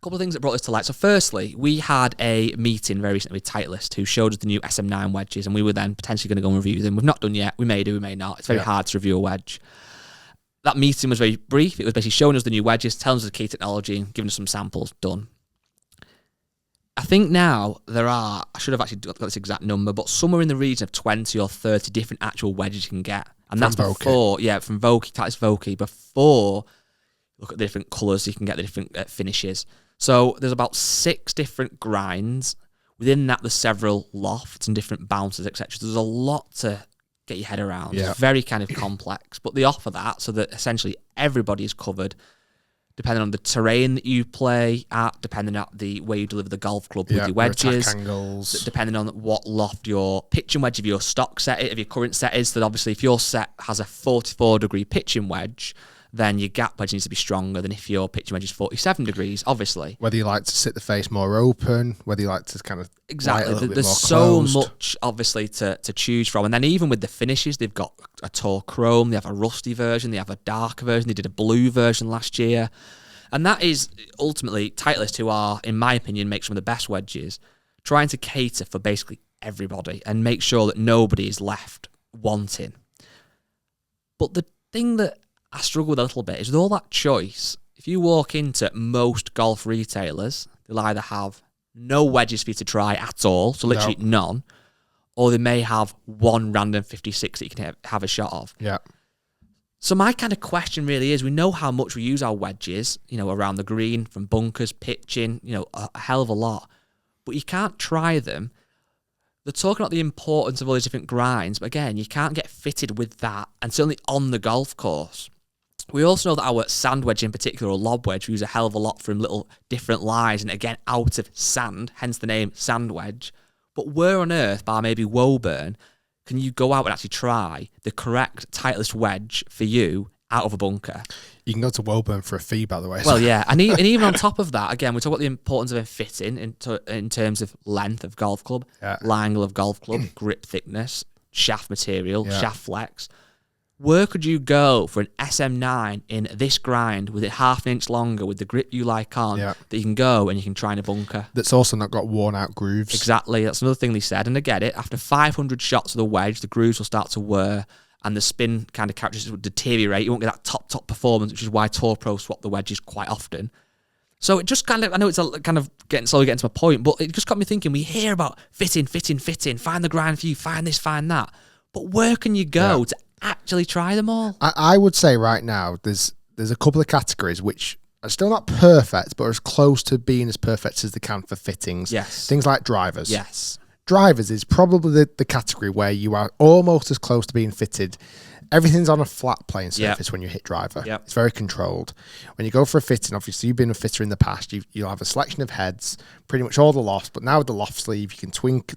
couple of things that brought this to light. So firstly, we had a meeting very recently with Titleist, who showed us the new SM9 wedges, and we were then potentially going to go and review them. We've not done yet. We may do, we may not. It's very hard to review a wedge. That meeting was very brief. It was basically showing us the new wedges, telling us the key technology, and giving us some samples. Done. I think now there are, I should have actually got this exact number, but somewhere in the region of 20 or 30 different actual wedges you can get. And that's before, from Vokey, Titleist Vokey, before look at the different colours, you can get the different finishes. So there's about 6 different grinds. Within that, there's several lofts and different bounces, etc. There's a lot to get your head around. Yeah. It's very kind of complex, but they offer that so that essentially everybody is covered, depending on the terrain that you play at, depending on the way you deliver the golf club with your wedges, angles, depending on what loft your pitching wedge of your stock set, of your current set is. That obviously, if your set has a 44-degree pitching wedge, then your gap wedge needs to be stronger than if your pitching wedge is 47 degrees, obviously. Whether you like to sit the face more open, whether you like to kind of exactly. There's so much, obviously, to choose from. And then even with the finishes, they've got a tall chrome, they have a rusty version, they have a dark version, they did a blue version last year. And that is ultimately Titleist, who are, in my opinion, make some of the best wedges, trying to cater for basically everybody and make sure that nobody is left wanting. But the thing that I struggle with a little bit is with all that choice, if you walk into most golf retailers, they'll either have no wedges for you to try at all, so literally none, or they may have one random 56 that you can have a shot of. Yeah. So my kind of question really is, we know how much we use our wedges, around the green, from bunkers, pitching, a hell of a lot, but you can't try them. They're talking about the importance of all these different grinds, but again, you can't get fitted with that, and certainly on the golf course. We also know that our sand wedge in particular, or lob wedge, we use a hell of a lot from little different lies, and again, out of sand, hence the name sand wedge. But where on earth, bar maybe Woburn, can you go out and actually try the correct Titleist wedge for you out of a bunker? You can go to Woburn for a fee, by the way. Well, yeah, and even on top of that, again, we talk about the importance of it fitting in terms of length of golf club, lie angle of golf club, grip thickness, shaft material, shaft flex. Where could you go for an SM9 in this grind with it half an inch longer with the grip you like on that you can go and you can try in a bunker? That's also not got worn out grooves. Exactly. That's another thing they said. And I get it. After 500 shots of the wedge, the grooves will start to wear and the spin kind of characteristics will deteriorate. You won't get that top performance, which is why Tour Pro swap the wedges quite often. So it just kind of, I know it's kind of slowly getting to my point, but it just got me thinking, we hear about fitting, find the grind for you, find this, find that. But where can you go to actually try them all? I would say right now there's a couple of categories which are still not perfect, but are as close to being as perfect as they can for fittings. Yes. Things like drivers. Yes. Drivers is probably the category where you are almost as close to being fitted. Everything's on a flat playing surface when you hit driver. Yep. It's very controlled. When you go for a fitting, obviously you've been a fitter in the past, you'll have a selection of heads, pretty much all the lofts, but now with the loft sleeve, you can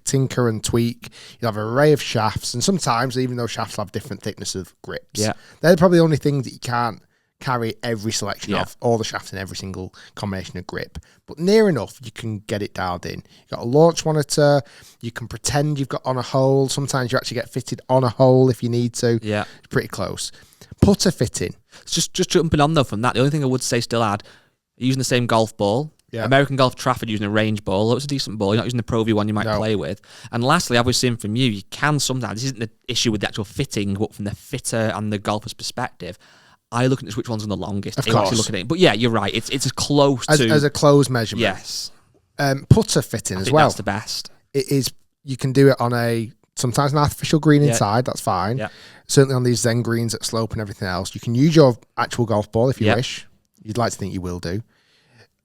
tinker and tweak. You'll have an array of shafts, and sometimes even those shafts have different thickness of grips. Yeah. They're probably the only things that you can't carry every selection of, all the shafts in every single combination of grip. But near enough, you can get it dialed in. You've got a launch monitor, you can pretend you've got on a hole. Sometimes you actually get fitted on a hole if you need to. Yeah. It's pretty close. Putter fitting. Just jumping on though from that, the only thing I would say still add, using the same golf ball. Yeah. American Golf Trafford using a range ball. Although it's a decent ball, you're not using the Pro V one you might play with. And lastly, I've seen from you can sometimes, this isn't the issue with the actual fitting, but from the fitter and the golfer's perspective, I look at which one's on the longest. Of course. Looking at it. But yeah, you're right. It's as close to as a closed measurement. Yes. Putter fitting as well. That's the best. It is. You can do it on sometimes an artificial green inside. That's fine. Yeah. Certainly on these Zen greens at slope and everything else. You can use your actual golf ball if you wish. You'd like to think you will do.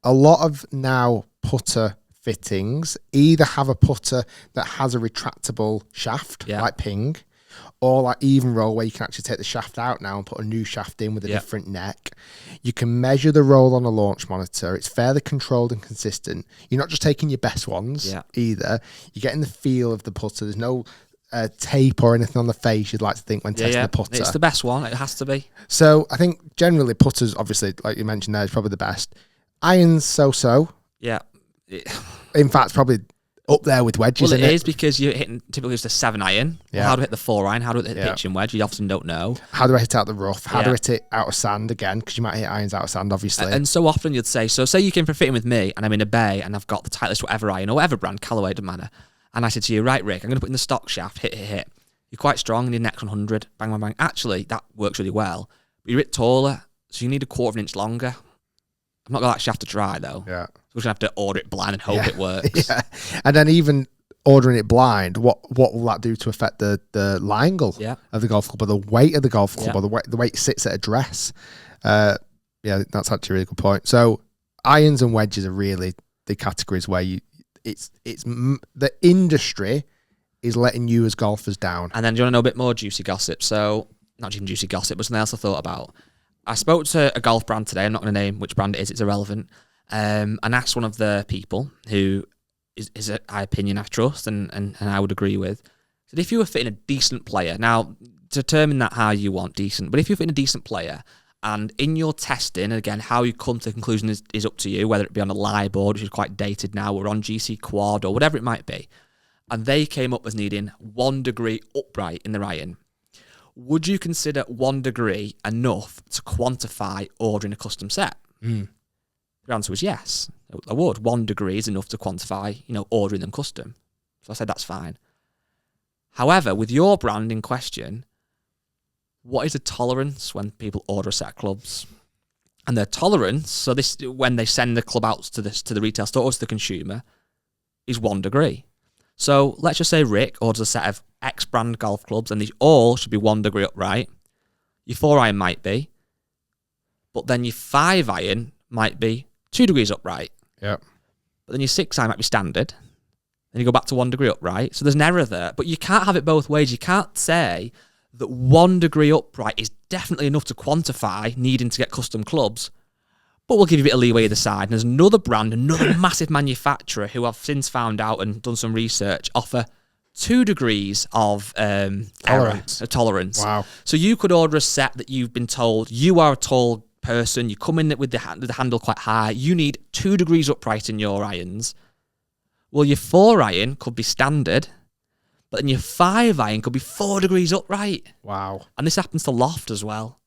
A lot of now putter fittings either have a putter that has a retractable shaft, like Ping, or like Even Roll, where you can actually take the shaft out now and put a new shaft in with a different neck. You can measure the roll on a launch monitor. It's fairly controlled and consistent. You're not just taking your best ones either. You're getting the feel of the putter. There's no tape or anything on the face you'd like to think when testing the putter. It's the best one. It has to be. So I think generally putters, obviously, like you mentioned there, is probably the best. Irons, so-so. Yeah. In fact, probably up there with wedges. Well, isn't it is because you're hitting typically just a 7 iron. Yeah. Well, how do I hit the 4 iron? How do I hit the pitching wedge? You often don't know. How do I hit out the rough? How do I hit it out of sand again? Because you might hit irons out of sand, obviously. And so often you'd say, so say you came for fitting with me and I'm in a bay and I've got the Titleist whatever iron or whatever brand, Callaway, doesn't matter. And I said to you, right, Rick, I'm going to put in the stock shaft, hit. You're quite strong and your next 100, bang, bang, bang. Actually, that works really well. But you're a bit taller, so you need a quarter of an inch longer. I'm not got that shaft to try though. Yeah. So we're going to have to order it blind and hope it works. Yeah. And then even ordering it blind, what will that do to affect the lie angle of the golf club, or the weight of the golf club, or the way it sits at address? Yeah, that's actually a really good point. So irons and wedges are really the categories where it's the industry is letting you as golfers down. And then do you want to know a bit more juicy gossip? So not even juicy gossip, but something else I thought about. I spoke to a golf brand today. I'm not going to name which brand it is. It's irrelevant. And asked one of the people who is an opinion I trust and I would agree with. Said if you were fitting a decent player, now determine that how you want decent, but if you're fitting a decent player and in your testing, and again, how you come to the conclusion is up to you, whether it be on a lie board, which is quite dated now, or on GC Quad or whatever it might be, and they came up as needing 1 degree upright in their iron. Would you consider 1 degree enough to quantify ordering a custom set? The answer was yes, I would. 1 degree is enough to quantify, ordering them custom. So I said that's fine. However, with your brand in question, what is the tolerance when people order a set of clubs? And their tolerance, so this when they send the club out to the retail store or to the consumer, is 1 degree. So let's just say Rick orders a set of X brand golf clubs and these all should be 1 degree upright. Your 4 iron might be, but then your 5 iron might be 2 degrees upright. Yeah. But then your 6 iron might be standard. Then you go back to 1 degree upright. So there's an error there. But you can't have it both ways. You can't say that 1 degree upright is definitely enough to quantify needing to get custom clubs, but we'll give you a bit of leeway either side. And there's another brand, another massive manufacturer who I've since found out and done some research, offer 2 degrees of tolerance. Wow. So you could order a set that you've been told you are a tall person, you come in with the handle quite high, you need 2 degrees upright in your irons. Well, your 4 iron could be standard, but then your 5 iron could be 4 degrees upright. Wow. And this happens to loft as well.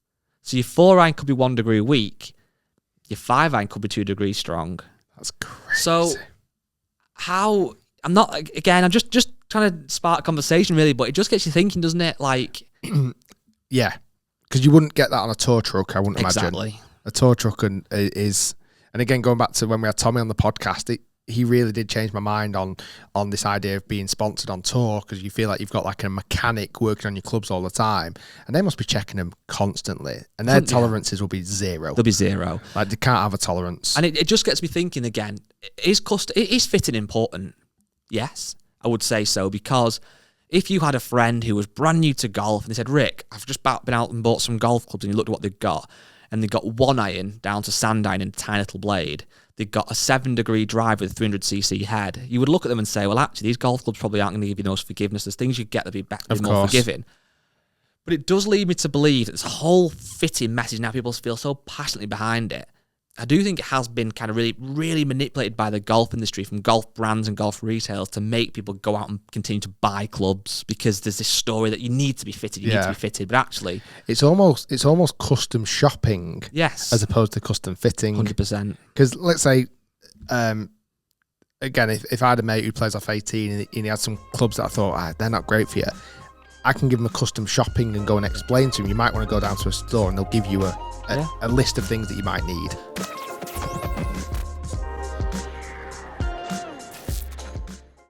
So your 4 iron could be 1 degree weak, your 5 iron could be 2 degrees strong. That's crazy. So I'm just trying to spark a conversation really, but it just gets you thinking, doesn't it? Like, yeah, because you wouldn't get that on a tour truck, I wouldn't imagine. Exactly. A tour truck is, and again, going back to when we had Tommy on the podcast, he really did change my mind on this idea of being sponsored on tour, because you feel like you've got like a mechanic working on your clubs all the time, and they must be checking them constantly, and their tolerances will be 0. They'll be 0. Like, they can't have a tolerance. And it just gets me thinking again, is fitting important? Yes, I would say so, because if you had a friend who was brand new to golf and they said, Rick, I've just been out and bought some golf clubs, and you looked at what they've got, and they've got 1 iron down to sand iron and a tiny little blade. They've got a 7 degree drive with a 300cc head. You would look at them and say, well, actually, these golf clubs probably aren't going to give you the most forgiveness. There's things you get that be better, more forgiving. But it does lead me to believe that this whole fitting message now, people feel so passionately behind it. I do think it has been kind of really, really manipulated by the golf industry, from golf brands and golf retailers, to make people go out and continue to buy clubs because there's this story that you need to be fitted, you need to be fitted. But actually, it's almost custom shopping, yes, as opposed to custom fitting. 100%. Because let's say, again, if I had a mate who plays off 18 and he had some clubs that I thought they're not great for you, I can give him a custom shopping and go and explain to him. You might want to go down to a store and they'll give you a list of things that you might need.